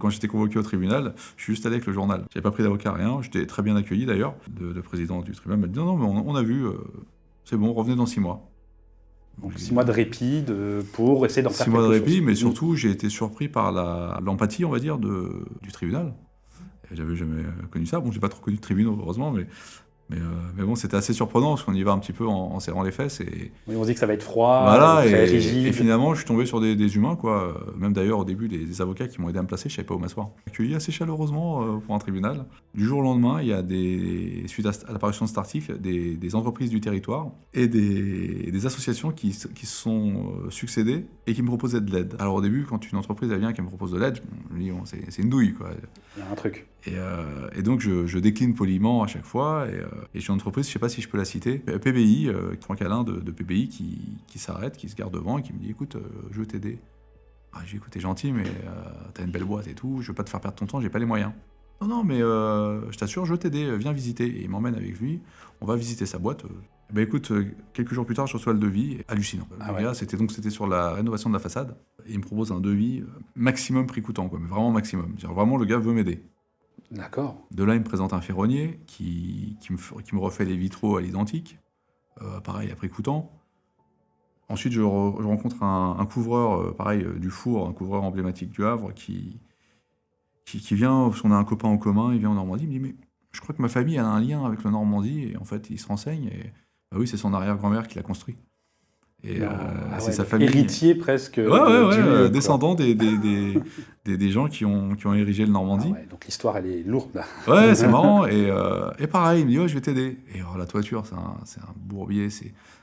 Quand j'étais convoqué au tribunal, je suis juste allé avec le journal. J'avais pas pris d'avocat, rien. J'étais très bien accueilli d'ailleurs. Le président du tribunal m'a dit non, mais on a vu, c'est bon, revenez dans 6 mois. Donc 6 mois de répit pour essayer d'en faire 6 mois de quelque répit, chose. mais surtout j'ai été surpris par l'empathie, on va dire, du tribunal. Et j'avais jamais connu ça. Bon, j'ai pas trop connu de tribunal, heureusement, mais bon, c'était assez surprenant parce qu'on y va un petit peu en serrant les fesses. Et Oui, on se dit que ça va être froid, voilà, très et rigide. finalement, je suis tombé sur des humains, quoi. Même d'ailleurs, au début, des avocats qui m'ont aidé à me placer, je savais pas où m'asseoir. Accueilli assez chaleureusement pour un tribunal. Du jour au lendemain, il y a suite à l'apparition de cet article, des entreprises du territoire et des associations qui se sont succédées et qui me proposaient de l'aide. Alors au début, quand une entreprise elle vient et qu'elle me propose de l'aide, je me dis, bon, c'est une douille, quoi. Il y a un truc. Et donc je décline poliment à chaque fois. Et j'ai une entreprise, je sais pas si je peux la citer, PBI, Franck Alain de PBI, qui s'arrête, qui se garde devant et qui me dit écoute, je veux t'aider. Ah, j'ai dit écoute, t'es gentil, mais t'as une belle boîte et tout, je veux pas te faire perdre ton temps, j'ai pas les moyens. Non, non, mais je t'assure, je veux t'aider, viens visiter. Et il m'emmène avec lui, on va visiter sa boîte. Ben écoute, quelques jours plus tard, je reçois le devis, hallucinant. Ah Le gars, c'était sur la rénovation de la façade, et il me propose un devis maximum prix coûtant, quoi, mais vraiment maximum. C'est-à-dire, vraiment, le gars veut m'aider. D'accord. De là, il me présente un ferronnier qui me refait les vitraux à l'identique, pareil, à prix coûtant. Ensuite, je rencontre un couvreur, pareil, du four, un couvreur emblématique du Havre, qui vient, parce qu'on a un copain en commun, il vient en Normandie, il me dit mais je crois que ma famille elle a un lien avec le Normandie, et en fait, il se renseigne, et bah oui, c'est son arrière-grand-mère qui l'a construit. Et Non. c'est Ouais, sa donc famille. héritier presque Ouais, ouais, ouais, du lieu, quoi. descendant des gens qui ont érigé le Ah Normandie. ouais, donc l'histoire, elle est lourde. Ouais, c'est marrant. Et pareil, il me dit, ouais, je vais t'aider. Et alors, la toiture, c'est un bourbier,